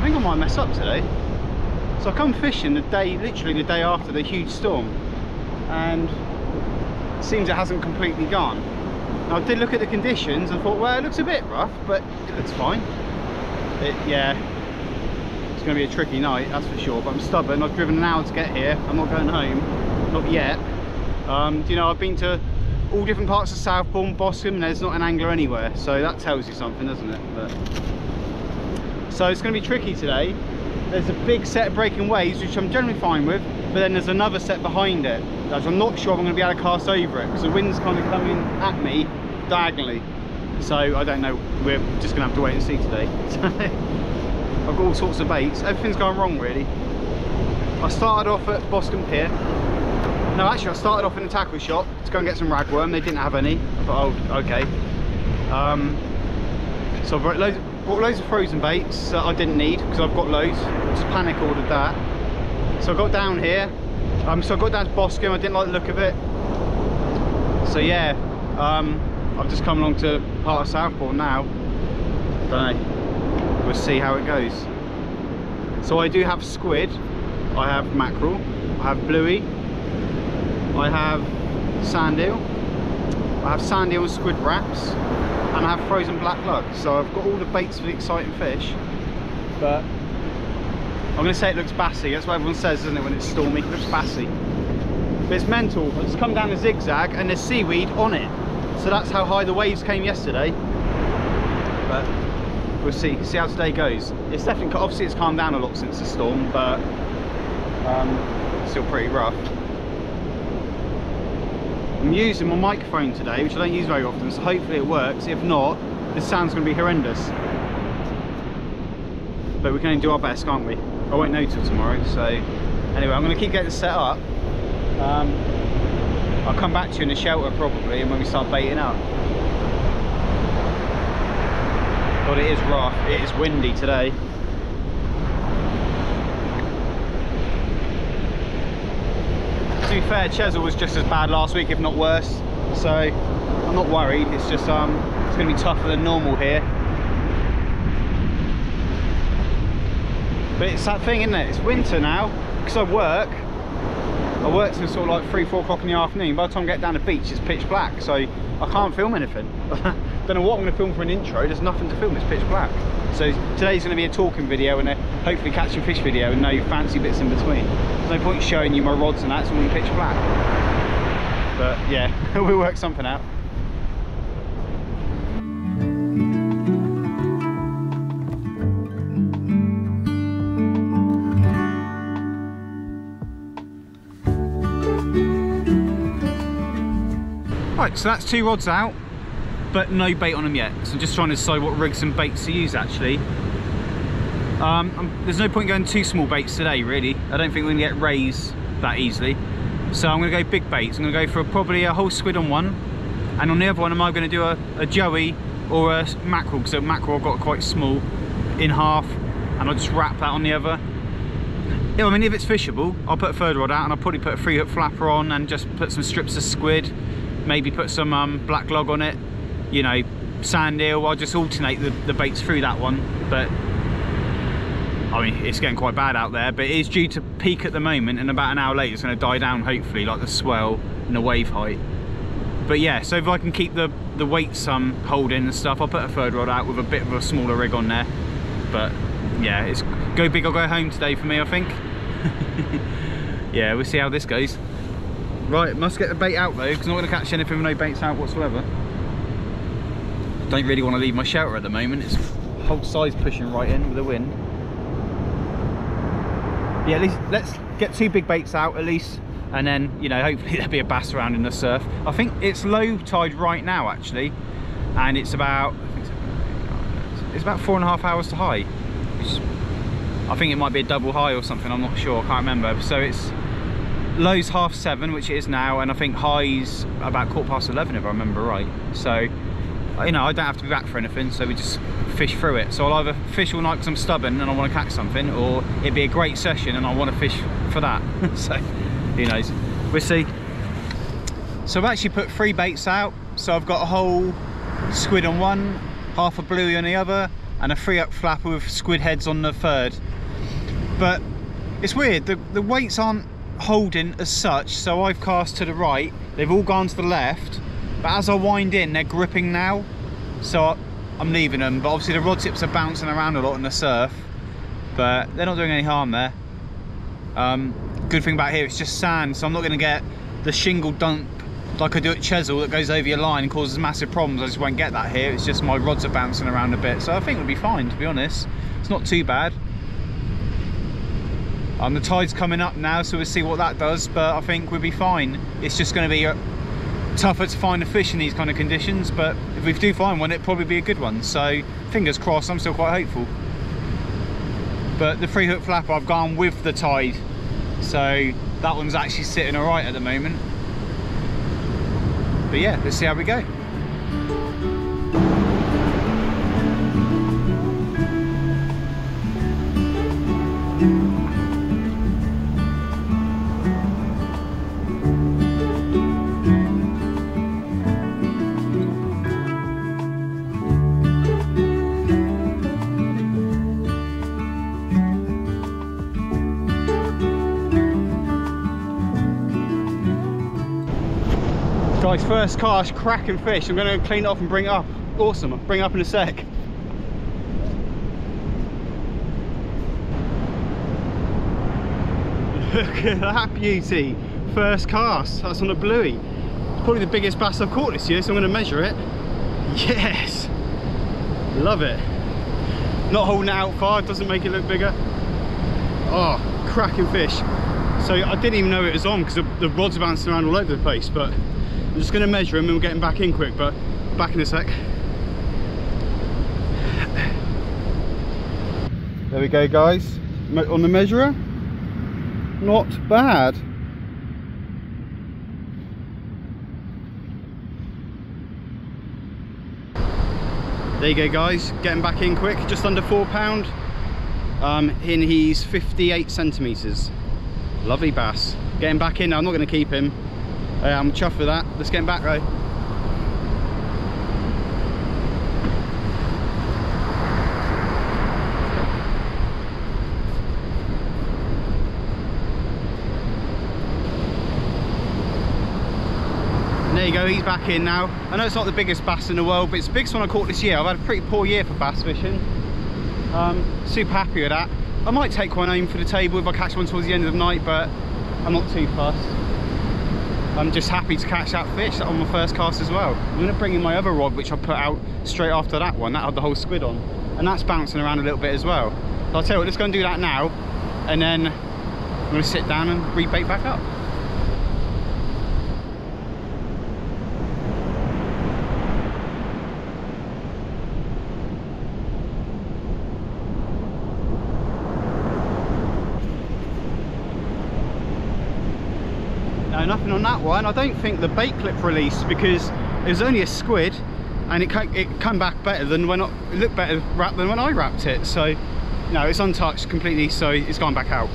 think I might mess up today. So I come fishing literally the day after the huge storm, and it seems it hasn't completely gone. Now I did look at the conditions and thought, well, it looks a bit rough, but it looks fine. Yeah, it's going to be a tricky night, that's for sure, but I'm stubborn. I've driven an hour to get here. I'm not going home, not yet. You know, I've been to all different parts of Southbourne, Boscombe, and there's not an angler anywhere, so that tells you something, doesn't it? But so it's going to be tricky today. There's a big set of breaking waves, which I'm generally fine with, but then there's another set behind it that I'm not sure I'm going to be able to cast over it, because the wind's kind of coming at me diagonally. So I don't know, we're just going to have to wait and see today. I've got all sorts of baits, everything's going wrong really. I started off at Boscombe Pier. No, actually I started off in the tackle shop to go and get some ragworm. They didn't have any. I thought, oh, okay. So I brought loads of frozen baits that I didn't need, because I've got loads. Just panic ordered that. So I got down here. So I got down to Boscombe. I didn't like the look of it. So yeah, I've just come along to part of Southbourne now. Don't know. We'll see how it goes. So I do have squid. I have mackerel. I have bluey. I have sand eel. I have sand eel and squid wraps. And I have frozen black lug. So I've got all the baits for the exciting fish, but I'm going to say it looks bassy. That's what everyone says, isn't it, when it's stormy? It looks bassy, but it's mental. I just come down a zigzag and there's seaweed on it, so that's how high the waves came yesterday. But we'll see how today goes. It's definitely, obviously it's calmed down a lot since the storm, but still pretty rough. I'm using my microphone today, which I don't use very often, so hopefully it works. If not, the sound's going to be horrendous. But we can only do our best, can't we? I won't know till tomorrow, so anyway, I'm going to keep getting set up. I'll come back to you in the shelter probably, and when we start baiting up. God, it is rough. It is windy today. To be fair, Chesil was just as bad last week, if not worse, so I'm not worried. It's just it's going to be tougher than normal here. But it's that thing, isn't it? It's winter now, because I work till sort of like 3-4 o'clock in the afternoon. By the time I get down the beach, it's pitch black, so I can't film anything. Don't know what I'm going to film for an intro. There's nothing to film, it's pitch black. So today's going to be a talking video and a hopefully catching fish video, and no fancy bits in between. There's no point showing you my rods and that, it's all in pitch black. But yeah, we'll work something out. Right, so that's 2 rods out, but no bait on them yet. So I'm just trying to decide what rigs and baits to use actually. There's no point going too small baits today really. I don't think we're going to get rays that easily. So I'm going to go big baits. I'm going to go for probably a whole squid on one, and on the other one I'm going to do a joey or a mackerel, because the mackerel I've got quite small, in half, and I'll just wrap that on the other. Yeah, I mean, if it's fishable, I'll put a third rod out, and I'll probably put a 3-hook flapper on and just put some strips of squid, maybe put some black log on it, you know, sand eel. I'll just alternate the baits through that one. But I mean, it's getting quite bad out there, but it is due to peak at the moment, and about an hour later it's going to die down, hopefully, like the swell and the wave height. But yeah, so if I can keep the weights holding and stuff, I'll put a third rod out with a bit of a smaller rig on there. But yeah, it's go big or go home today for me, I think. Yeah, we'll see how this goes. Right, must get the bait out though, because I'm not going to catch anything with no baits out whatsoever. Don't really want to leave my shelter at the moment. It's whole size pushing right in with the wind. Yeah, at least let's get 2 big baits out at least, and then, you know, hopefully there'll be a bass around in the surf. I think it's low tide right now actually, and it's about 4.5 hours to high. I think it might be a double high or something, I'm not sure, I can't remember. So it's low's 7:30, which it is now, and I think high's about 11:15 if I remember right. So, you know, I don't have to be back for anything, so we just fish through it. So I'll either fish all night because I'm stubborn and I want to catch something, or it'd be a great session and I want to fish for that. So who knows, we'll see. So I've actually put 3 baits out. So I've got a whole squid on one, half a bluey on the other, and a 3-hook flapper with squid heads on the 3rd. But it's weird, the weights aren't holding as such, so I've cast to the right, they've all gone to the left, but as I wind in, they're gripping now, so I'm leaving them. But obviously the rod tips are bouncing around a lot in the surf, but they're not doing any harm there. Good thing about here, it's just sand, so I'm not going to get the shingle dump like I do at Chesil that goes over your line and causes massive problems. I just won't get that here. It's just my rods are bouncing around a bit, so I think it'll be fine, to be honest. It's not too bad. The tide's coming up now, so we'll see what that does, but I think we'll be fine. It's just going to be tougher to find a fish in these kind of conditions, but if we do find one, it'll probably be a good one, so fingers crossed. I'm still quite hopeful. But the 3-hook flapper, I've gone with the tide, so that one's actually sitting all right at the moment. But yeah, let's see how we go. Guys, first cast, cracking fish. I'm going to clean it off and bring it up. Awesome, I'll bring it up in a sec. Look at that beauty. First cast, that's on a bluey. Probably the biggest bass I've caught this year, so I'm going to measure it. Yes, love it. Not holding it out far, doesn't make it look bigger. Oh, cracking fish. So I didn't even know it was on because the rods are bouncing around all over the place, but I'm just going to measure him and we'll get him back in quick, but back in a sec. There we go, guys. On the measurer, not bad. There you go, guys. Getting back in quick, just under £4. And he's 58 centimetres. Lovely bass. Getting back in now. I'm not going to keep him. I'm chuffed with that. Let's get him back, right? And there you go, he's back in now. I know it's not the biggest bass in the world, but it's the biggest one I caught this year. I've had a pretty poor year for bass fishing. Super happy with that. I might take one home for the table if I catch one towards the end of the night, but I'm not too fussed. I'm just happy to catch that fish on my first cast as well. I'm going to bring in my other rod, which I put out straight after that one. That had the whole squid on, and that's bouncing around a little bit as well. So I'll tell you what, let's go and do that now, and then I'm going to sit down and rebait back up. Nothing on that one. I don't think the bait clip released because it was only a squid, and it came back better than when it looked better wrapped than when I wrapped it. So no, it's untouched completely, so it's gone back out.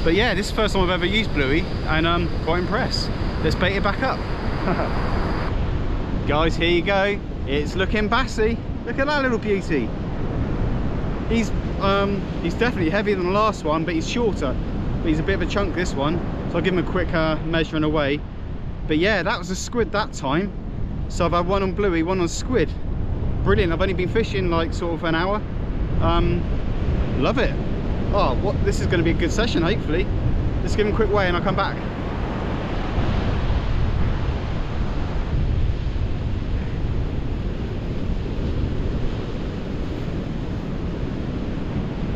But yeah, this is the first time I've ever used bluey, and I'm quite impressed. Let's bait it back up. Guys, here you go. It's looking bassy. Look at that little beauty. He's definitely heavier than the last one, but he's shorter. But he's a bit of a chunk, this one. So I'll give him a quick measure and away. But yeah, that was a squid that time. So I've had one on bluey, one on squid. Brilliant. I've only been fishing like sort of an hour. Love it. Oh, this is going to be a good session, hopefully. Let's give him a quick weigh and I'll come back.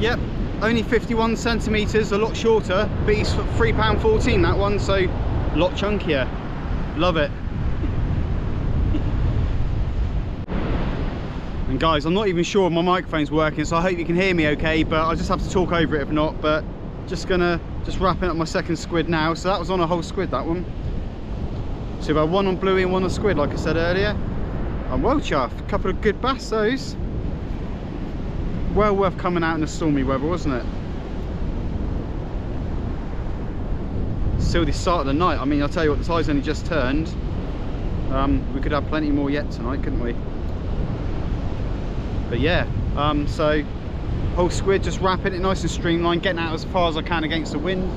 Yep, only 51 centimetres, a lot shorter, but he's £3.14 that one, so a lot chunkier. Love it. And guys, I'm not even sure if my microphone's working, so I hope you can hear me okay, but I'll just have to talk over it if not. But just wrapping up my second squid now. So that was on a whole squid, that one. So we've had one on bluey and one on squid, like I said earlier. I'm well chuffed. A couple of good bass those. Well worth coming out in the stormy weather, wasn't it? Still the start of the night. I mean, I'll tell you what, the tide's only just turned. We could have plenty more yet tonight, couldn't we? But yeah, So whole squid, just wrapping it nice and streamlined, getting out as far as I can against the wind.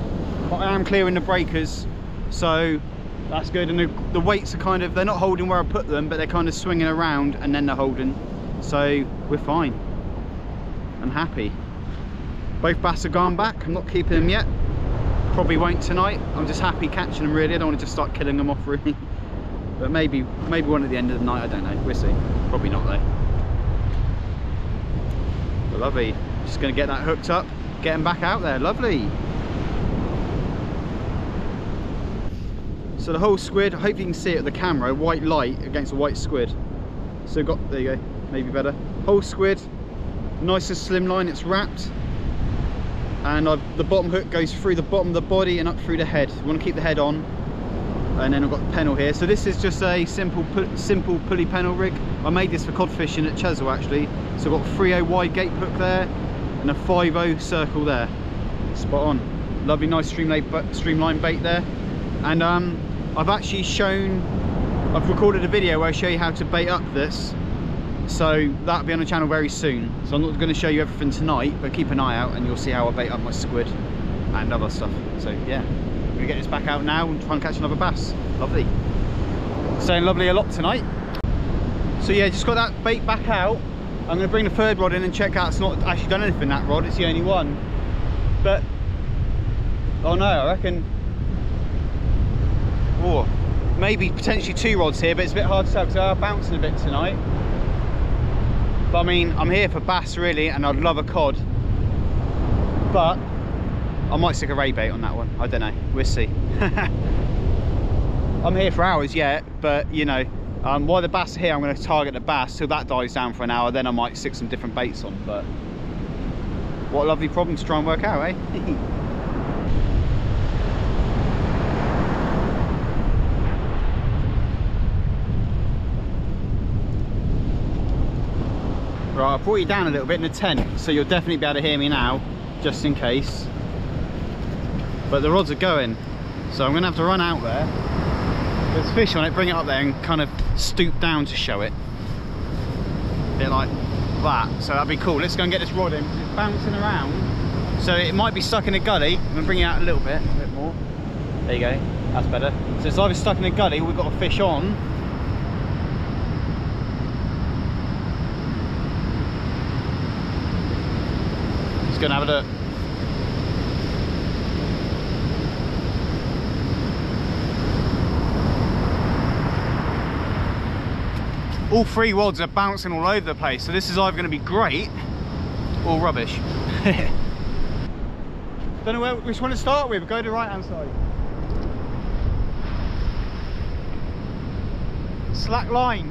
But I am clearing the breakers, so that's good. And the weights are kind of, they're not holding where I put them, but they're kind of swinging around and then they're holding. So we're fine. I'm happy. Both bass are gone back. I'm not keeping them yet. Probably won't tonight. I'm just happy catching them really. I don't want to just start killing them off really. But maybe one at the end of the night, I don't know. We'll see. Probably not though. But lovely. Just going to get that hooked up, get them back out there. Lovely. So the whole squid, I hope you can see it at the camera, white light against a white squid. So there you go, maybe better. Whole squid, nice and slimline, it's wrapped. And the bottom hook goes through the bottom of the body and up through the head. You want to keep the head on. And then I've got the pennel here. So this is just a simple pulley pennel rig. I made this for cod fishing at Chesil actually. So I've got a 3/0 wide gape hook there and a 5/0 circle there. Spot on. Lovely, nice streamlined bait there. And I've recorded a video where I show you how to bait up this. So that'll be on the channel very soon. So I'm not going to show you everything tonight, but keep an eye out and you'll see how I bait up my squid and other stuff. So yeah. I'm gonna get this back out now and try and catch another bass. Lovely. Staying lovely a lot tonight. So yeah, just got that bait back out. I'm gonna bring the third rod in and check out. It's not actually done anything, that rod, it's the only one. But, oh no, I reckon, oh, maybe potentially 2 rods here, but it's a bit hard to tell because they are bouncing a bit tonight. But I mean, I'm here for bass really, and I'd love a cod. But I might stick a ray bait on that one. I don't know. We'll see. I'm here for hours yet, but you know, while the bass are here, I'm going to target the bass till that dies down for an hour. Then I might stick some different baits on. But what a lovely problem to try and work out, eh? Right, I brought you down a little bit in the tent, so you'll definitely be able to hear me now, just in case. But the rods are going, so I'm going to have to run out there. There's fish on it, bring it up there and kind of stoop down to show it. A bit like that, so that'd be cool. Let's go and get this rod in. It's bouncing around, so it might be stuck in a gully. I'm going to bring it out a little bit more. There you go, that's better. So it's either stuck in a gully or we've got a fish on. Just going to have a look. All 3 rods are bouncing all over the place, so this is either going to be great or rubbish. Don't know which one to start with. Go to the right hand side. Slack line.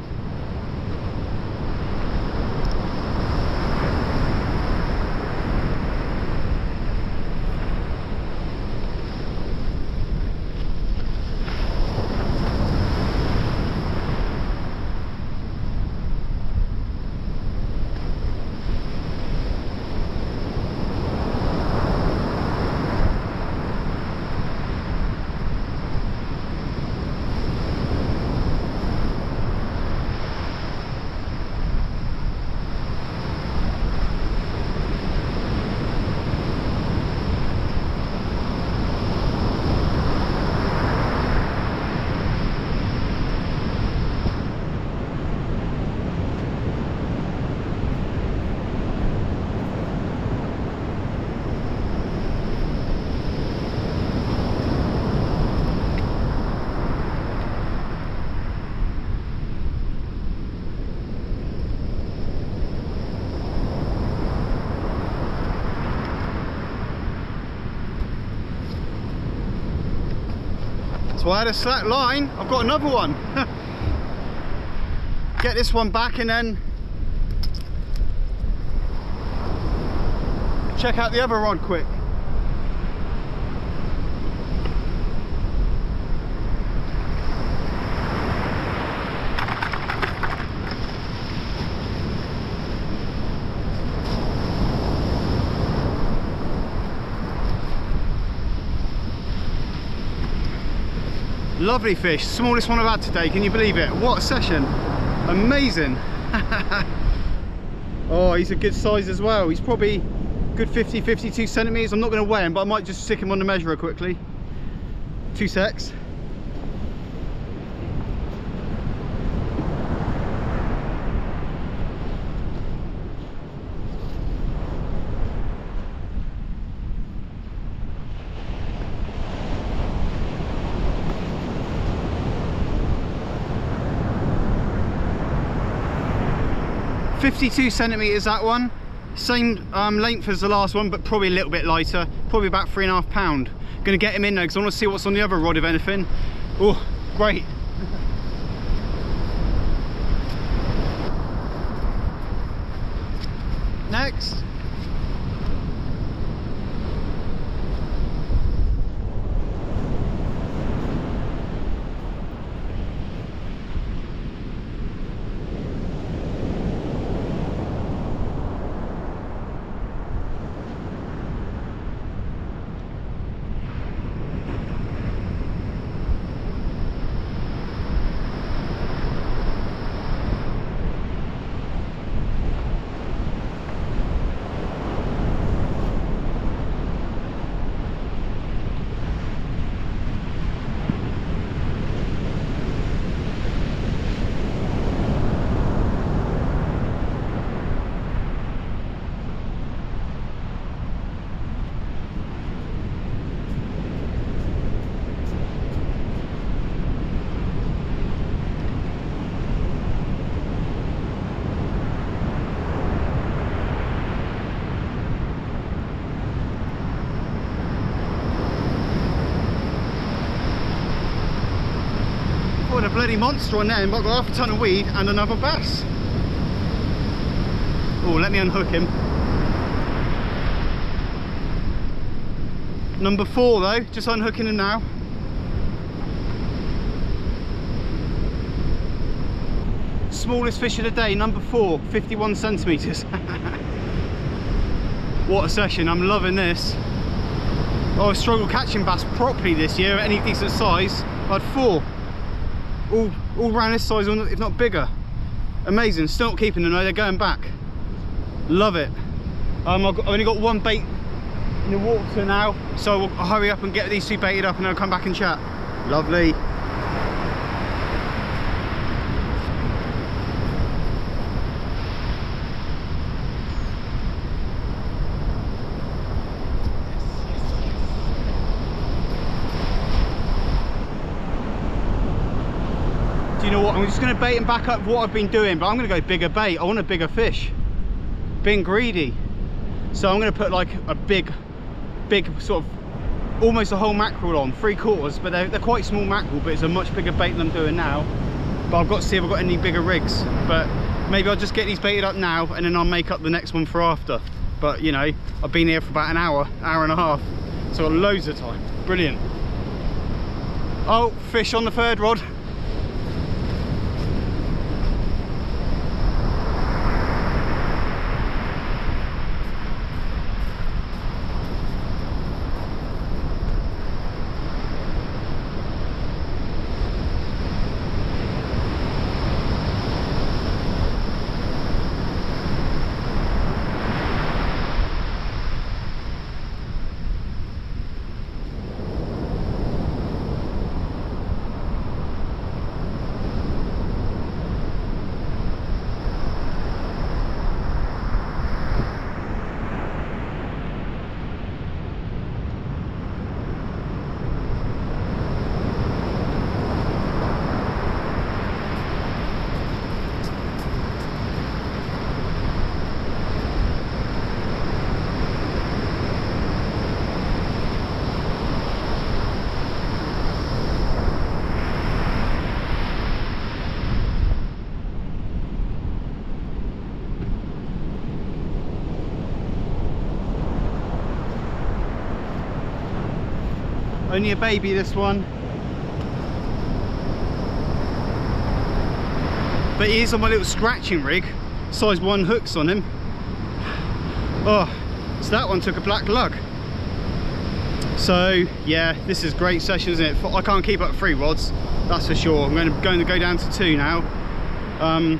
So I had a slack line, I've got another one. Get this one back and then check out the other rod quick. Lovely fish, smallest one I've had today, can you believe it? What a session, amazing. Oh, he's a good size as well. He's probably good 52 centimeters. I'm not going to weigh him, but I might just stick him on the measurer quickly. 2 secs. .52 centimeters, that one. Same length as the last one, but probably a little bit lighter. Probably about £3.5. Gonna get him in there because I want to see what's on the other rod, if anything. Oh, great. Next. What a bloody monster on there, but I've got half a ton of weed and another bass. Oh, let me unhook him. Number 4 though, just unhooking him now. Smallest fish of the day, number 4, 51 centimeters. What a session, I'm loving this. Oh, I've struggled catching bass properly this year at any decent size. I had 4. All around this size, if not bigger. Amazing. Still not keeping them though, they're going back. Love it. I've only got one bait in the water now, so I'll hurry up and get these 2 baited up and I'll come back and chat. Lovely. You know what, I'm just going to bait him back up what I've been doing, but I'm going to go bigger bait. I want a bigger fish. Being greedy. So I'm going to put like a big sort of, almost a whole mackerel on, 3/4, but they're quite small mackerel, but it's a much bigger bait than I'm doing now. But I've got to see if I've got any bigger rigs. But maybe I'll just get these baited up now and then I'll make up the next one for after. But you know, I've been here for about an hour and a half. So I've got loads of time. Brilliant. Oh, fish on the 3rd rod. Only a baby, this one. But he is on my little scratching rig. Size 1 hooks on him. Oh, so that one took a black lug. So yeah, this is a great session, isn't it? I can't keep up 3 rods, that's for sure. I'm going to go down to 2 now. I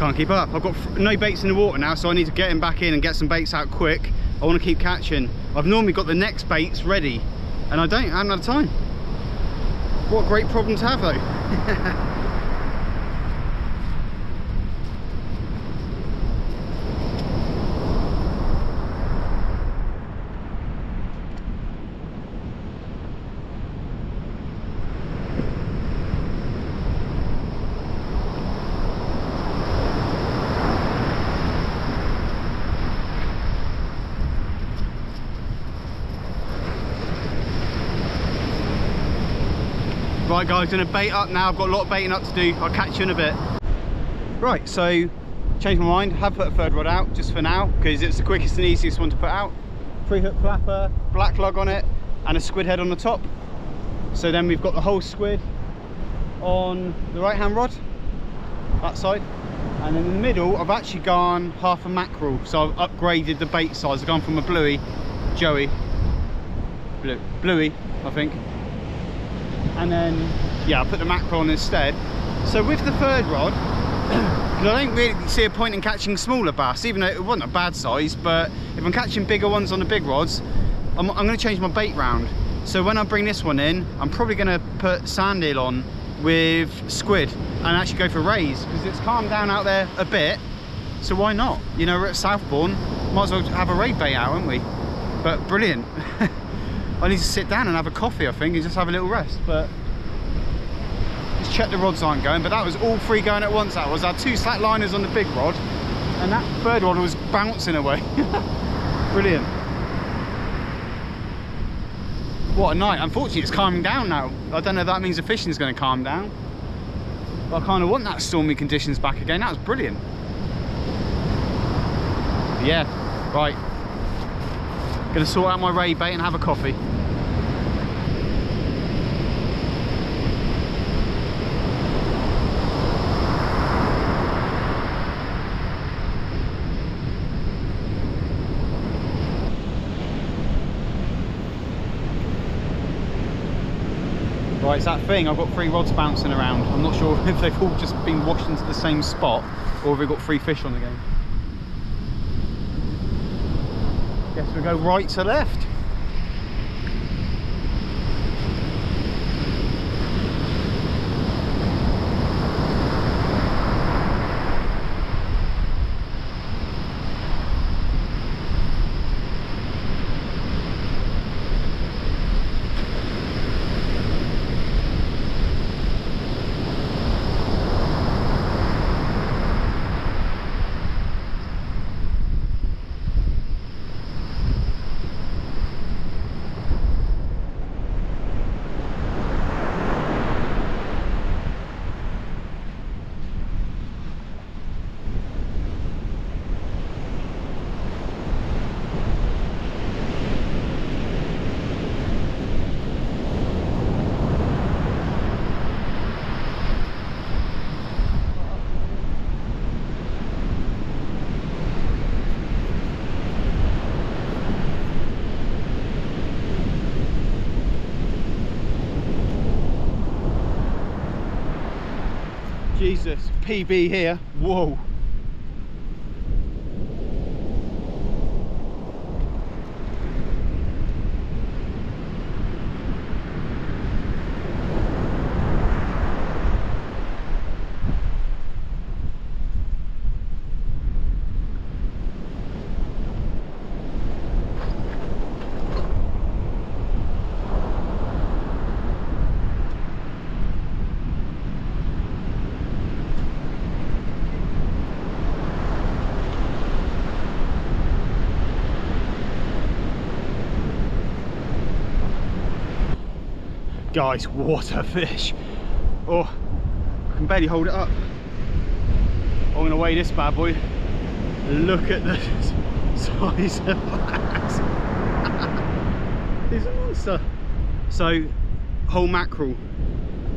can't keep up. I've got no baits in the water now, so I need to get him back in and get some baits out quick. I want to keep catching. I've normally got the next baits ready, and I haven't had time. What a great problem to have though. Right guys, gonna bait up now. I've got a lot of baiting up to do. I'll catch you in a bit. Right, so changed my mind. Have put a third rod out just for now because it's the quickest and easiest one to put out. 3-hook flapper, black lug on it, and a squid head on the top. So then we've got the whole squid on the right hand rod, that side. And then in the middle, I've actually gone half a mackerel. So I've upgraded the bait size. I've gone from a bluey, Bluey, I think. And then, yeah, I put the mackerel on instead. So with the third rod, I don't really see a point in catching smaller bass, even though it wasn't a bad size, but if I'm catching bigger ones on the big rods, I'm going to change my bait round. So when I bring this one in, I'm probably going to put sand eel on with squid and actually go for rays, because it's calmed down out there a bit, so why not? You know, we're at Southbourne, might as well have a ray bait out, haven't we? But brilliant. I need to sit down and have a coffee, I think, and just have a little rest. But just check the rods aren't going. But that was all three going at once. That was. I had 2 slack liners on the big rod, and that third rod was bouncing away. Brilliant. What a night. Unfortunately, it's calming down now. I don't know if that means the fishing is going to calm down. But I kind of want that stormy conditions back again. That was brilliant. Yeah, right. Gonna sort out my ray bait and have a coffee. Right, it's that thing. I've got 3 rods bouncing around. I'm not sure if they've all just been washed into the same spot or if we've got 3 fish on the game. Guess we go right to left. Jesus, PB here. Whoa. Guys, what a fish. Oh, I can barely hold it up. I'm going to weigh this bad boy. Look at the size of that. He's a monster. So, whole mackerel.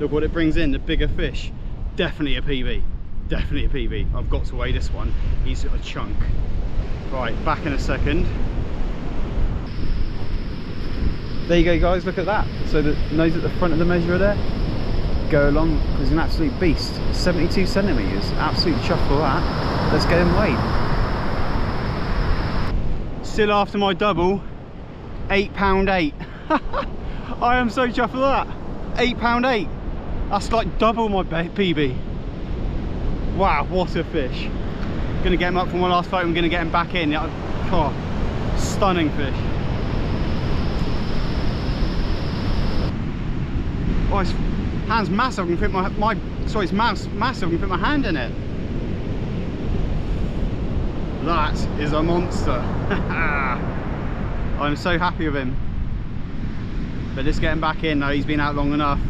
Look what it brings in, the bigger fish. Definitely a PB. Definitely a PB. I've got to weigh this one. He's a chunk. Right, back in a second. There you go guys, look at that. So the nose at the front of the measurer there, go along because he's an absolute beast. 72 centimetres, absolute chuffed for that. Let's get him weighed. Still after my double, £8.8. I am so chuffed for that. £8.8. That's like double my PB. Wow, what a fish. Gonna get him up for my last fight. I'm gonna get him back in. Oh, stunning fish. Oh, his hand's massive. I can fit sorry, it's massive. I can fit my hand in it. That is a monster. I'm so happy with him. But let's get him back in now. He's been out long enough.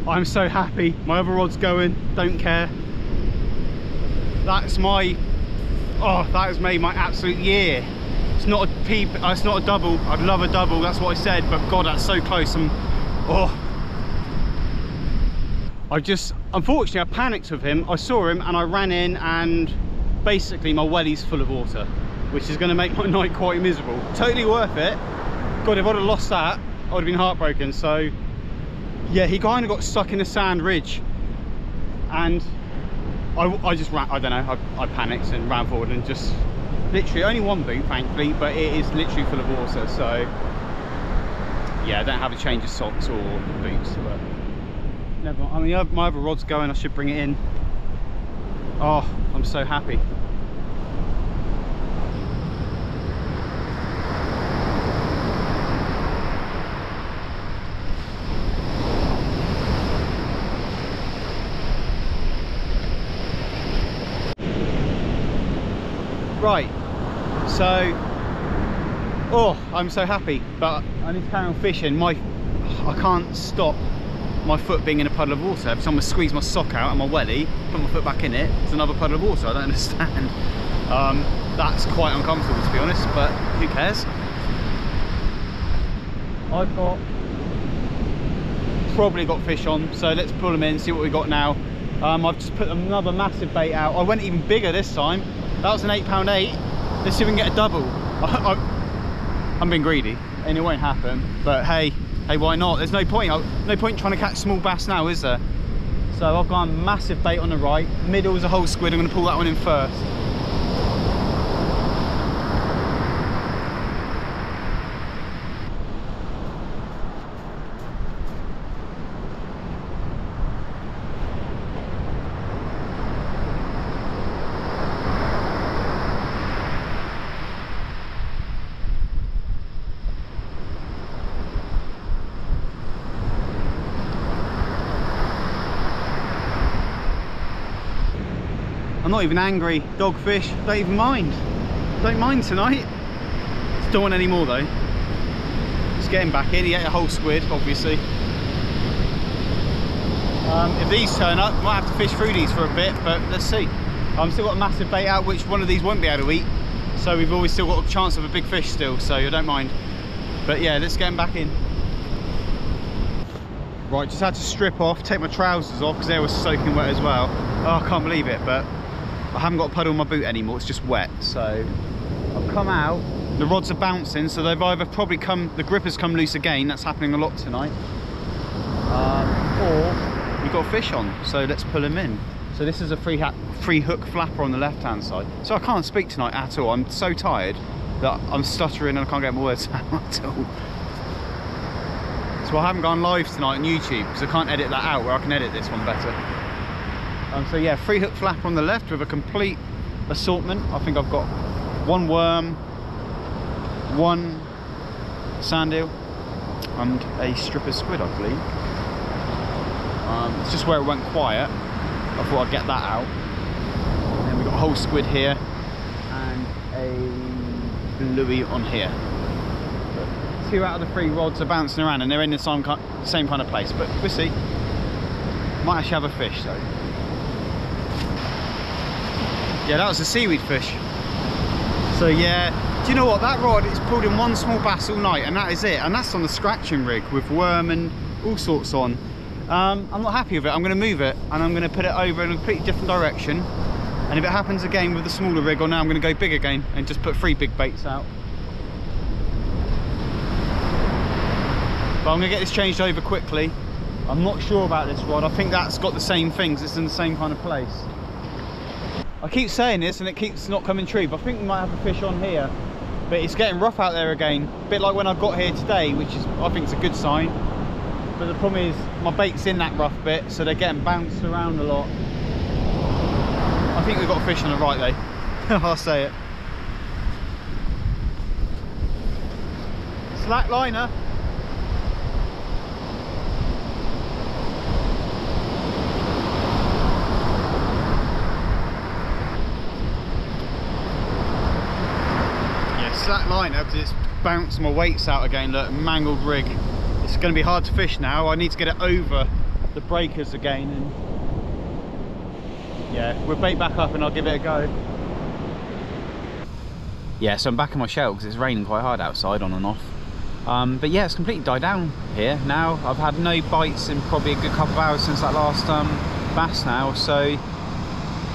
I'm so happy. My other rod's going, don't care. That's my, oh, that has made my absolute year. It's not a it's not a double. I'd love a double, that's what I said, but God, that's so close. Unfortunately, I panicked with him. I saw him and I ran in, and basically my welly's full of water, which is going to make my night quite miserable. Totally worth it. God, if I'd have lost that, I would have been heartbroken. So yeah, he kind of got stuck in a sand ridge, and I just ran, I don't know, I panicked and ran forward and just literally only one boot, thankfully, but it is literally full of water. So yeah, I don't have a change of socks or boots, but never mind. I mean, my other rod's going, I should bring it in. Oh, I'm so happy. Right, so, oh, I'm so happy, but I need to carry on fishing. I can't stop my foot being in a puddle of water. Every time I squeeze my sock out and my welly, put my foot back in it, it's another puddle of water. I don't understand. That's quite uncomfortable, to be honest, but who cares? I've probably got fish on, so let's pull them in, see what we got now. I've just put another massive bait out. I went even bigger this time. That was an £8.8. Let's see if we can get a double. I'm being greedy and it won't happen, but hey, why not? There's no point. No point trying to catch small bass now, is there? So I've got a massive bait on the right. Middle is a whole squid. I'm going to pull that one in first. I'm not even angry. Dogfish, don't even mind. Don't mind tonight. Just don't want any more though. Just get him back in. He ate a whole squid, obviously. If these turn up, might have to fish through these for a bit, but let's see. I've still got a massive bait out, which one of these won't be able to eat. So we've always still got a chance of a big fish still, so I don't mind. But yeah, let's get him back in. Right, just had to strip off, take my trousers off because they were soaking wet as well. Oh, I can't believe it, but I haven't got a puddle in my boot anymore, it's just wet. So I've come out, the rods are bouncing, so they've either probably come, the gripper's come loose again, that's happening a lot tonight, or we've got a fish on, so let's pull him in. So this is a free hook flapper on the left hand side. So I can't speak tonight at all, I'm so tired that I'm stuttering and I can't get my words out at all. So I haven't gone live tonight on YouTube because I can't edit that out, where I can edit this one better. So yeah, free hook flapper on the left with a complete assortment. I think I've got one worm, one sand eel and a stripper squid, I believe. It's just where it went quiet. I thought I'd get that out. And then we've got a whole squid here and a bluey on here. But 2 out of the 3 rods are bouncing around and they're in the same kind of place, but we'll see. Might actually have a fish though. Yeah, that was a seaweed fish. So yeah, do you know what, that rod is pulled in 1 small bass all night and that is it, and that's on the scratching rig with worm and all sorts on. I'm not happy with it. I'm going to move it and I'm going to put it over in a completely different direction, and if it happens again with the smaller rig, or now I'm going to go big again and just put 3 big baits out. But I'm going to get this changed over quickly. I'm not sure about this rod. I think that's got the same things, it's in the same kind of place. I keep saying this and it keeps not coming true, but I think we might have a fish on here. But it's getting rough out there again, a bit like when I got here today, which is, I think, is a good sign. But the problem is my bait's in that rough bit, so they're getting bounced around a lot. I think we've got a fish on the right though. I'll say it. Slack liner. Slack liner because it's bounced my weights out again. Look, mangled rig. It's going to be hard to fish now. I need to get it over the breakers again, and yeah, we'll bait back up and I'll give it a go. Yeah, so I'm back in my shell because it's raining quite hard outside, on and off. But yeah, it's completely died down here now. I've had no bites in probably a good couple of hours since that last bass now, so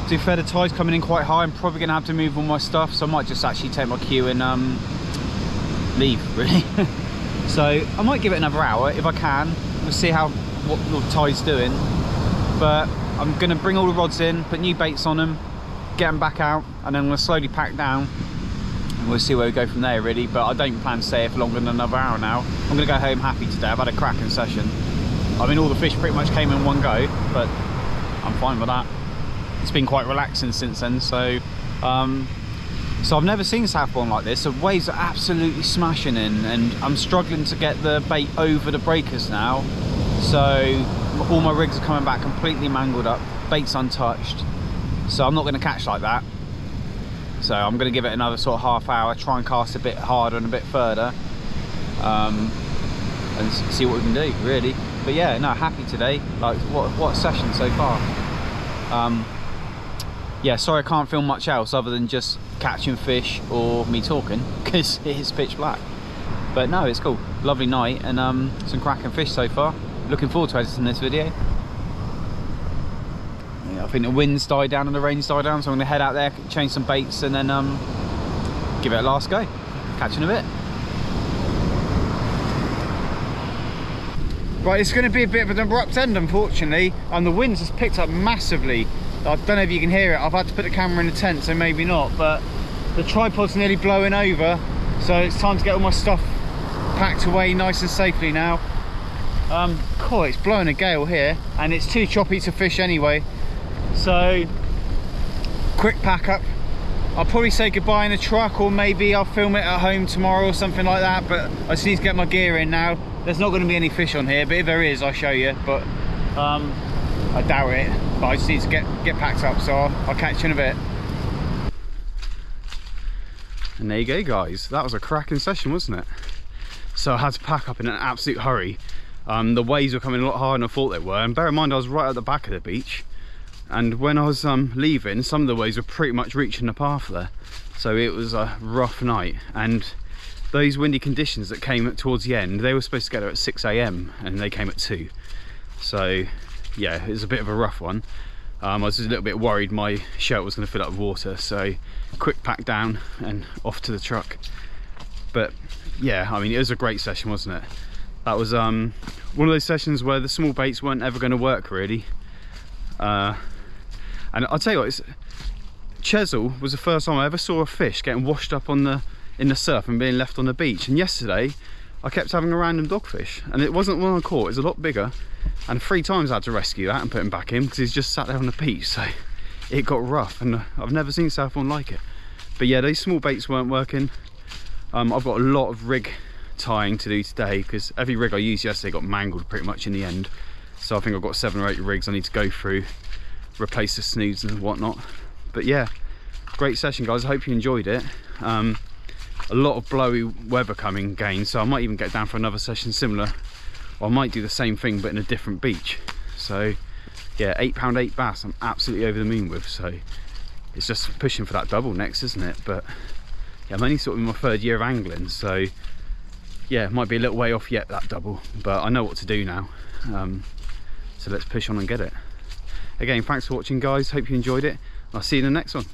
to be fair, the tide's coming in quite high. I'm probably going to have to move all my stuff, so I might just actually take my cue and leave, really. So I might give it another hour if I can. We'll see what the tide's doing. But I'm going to bring all the rods in, put new baits on them, get them back out, and then I'm going to slowly pack down. And we'll see where we go from there, really. But I don't plan to stay here for longer than another hour now. I'm going to go home happy today. I've had a cracking session. I mean, all the fish pretty much came in one go, but I'm fine with that. It's been quite relaxing since then, so so I've never seen Southbourne like this. The waves are absolutely smashing in, and I'm struggling to get the bait over the breakers now. So all my rigs are coming back completely mangled up, bait's untouched. So I'm not going to catch like that. So I'm going to give it another sort of half hour, try and cast a bit harder and a bit further, and see what we can do, really. But yeah, no, happy today. Like, what a session so far. Yeah, sorry I can't film much else other than just catching fish or me talking, because it is pitch black. But no, it's cool. Lovely night and some cracking fish so far. Looking forward to editing this video. Yeah, I think the wind's died down and the rain's died down, so I'm going to head out there, change some baits, and then give it a last go. Catch you in a bit. Right, it's going to be a bit of an abrupt end, unfortunately, and the wind's just picked up massively. I don't know if you can hear it. I've had to put the camera in the tent, so maybe not, but the tripod's nearly blowing over, so it's time to get all my stuff packed away nice and safely now. Cool, it's blowing a gale here, and it's too choppy to fish anyway, so quick pack up. I'll probably say goodbye in the truck, or maybe I'll film it at home tomorrow or something like that, but I just need to get my gear in now. There's not going to be any fish on here, but if there is, I'll show you, but I doubt it. But I just need to get packed up, so I'll catch you in a bit. And there you go, guys. That was a cracking session, wasn't it? So I had to pack up in an absolute hurry. The waves were coming a lot harder than I thought they were, and bear in mind I was right at the back of the beach, and when I was leaving, some of the waves were pretty much reaching the path there, so it was a rough night. And those windy conditions that came towards the end, they were supposed to get there at 6 AM and they came at 2, so yeah, it was a bit of a rough one. I was just a little bit worried my shirt was going to fill up with water, so quick pack down and off to the truck. But yeah, I mean, it was a great session, wasn't it? That was one of those sessions where the small baits weren't ever going to work, really. And I'll tell you what, Chesil was the first time I ever saw a fish getting washed up in the surf and being left on the beach. And yesterday I kept having a random dogfish, and it wasn't one I caught, it was a lot bigger, and 3 times I had to rescue that and put him back in because he's just sat there on the beach, so it got rough, and I've never seen Southbourne like it. But yeah, those small baits weren't working. I've got a lot of rig tying to do today because every rig I used yesterday got mangled pretty much in the end, so I think I've got 7 or 8 rigs I need to go through, replace the snoods and whatnot. But yeah, great session, guys. I hope you enjoyed it. a lot of blowy weather coming again, so I might even get down for another session similar, or I might do the same thing but in a different beach. So yeah, £8 bass I'm absolutely over the moon with. So it's just pushing for that double next, isn't it? But yeah, I'm only sort of in my 3rd year of angling, so yeah, it might be a little way off yet, that double, but I know what to do now. So let's push on and get it. Again, thanks for watching guys, hope you enjoyed it. I'll see you in the next one.